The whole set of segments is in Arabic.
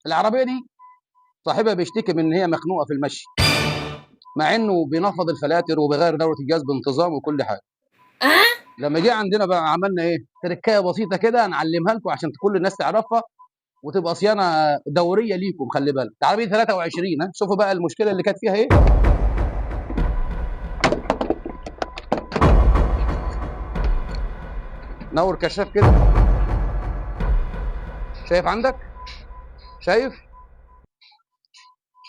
العربيه دي صاحبها بيشتكي من ان هي مخنوقه في المشي، مع انه بينفض الفلاتر وبيغير دوره الجهاز بانتظام وكل حاجه. لما جه عندنا بقى عملنا ايه؟ تركايه بسيطه كده نعلمها لكم عشان كل الناس تعرفها وتبقى صيانه دوريه ليكم. خلي بالك العربيه 23، ها شوفوا بقى المشكله اللي كانت فيها ايه. نور كشاف كده، شايف عندك؟ شايف؟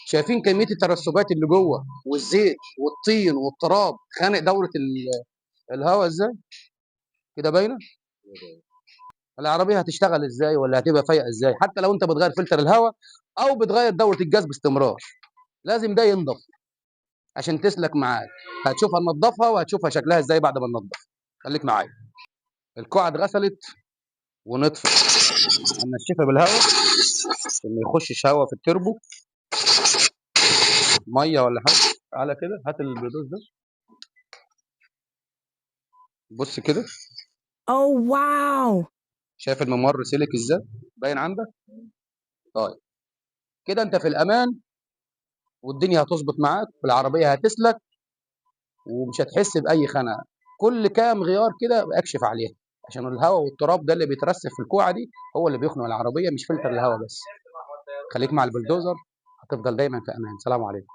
شايفين كميه الترسبات اللي جوه والزيت والطين والتراب خانق دوره الهواء ازاي؟ كده باينه؟ العربيه هتشتغل ازاي ولا هتبقى فايقه ازاي؟ حتى لو انت بتغير فلتر الهواء او بتغير دوره الجاز باستمرار، لازم ده ينضف عشان تسلك معاك. هتشوفها ننضفها وهتشوفها شكلها ازاي بعد ما ننضف. خليك معايا. الكوع اتغسلت ونطفي، هنشفها بالهواء عشان ما يخشش هواء في التربو، ميه ولا حاجه. تعالى كده هات البيدوز ده، بص كده. Oh wow. شايف الممر سلك ازاي؟ باين عندك؟ طيب كده انت في الامان، والدنيا هتظبط معاك والعربيه هتسلك ومش هتحس باي خنقه. كل كام غيار كده اكشف عليها، عشان الهواء والتراب ده اللي بيترسب في الكوعه دي هو اللي بيخنق العربيه، مش فلتر الهواء بس. خليك مع البلدوزر، هتفضل دايما في امان. سلام عليكم.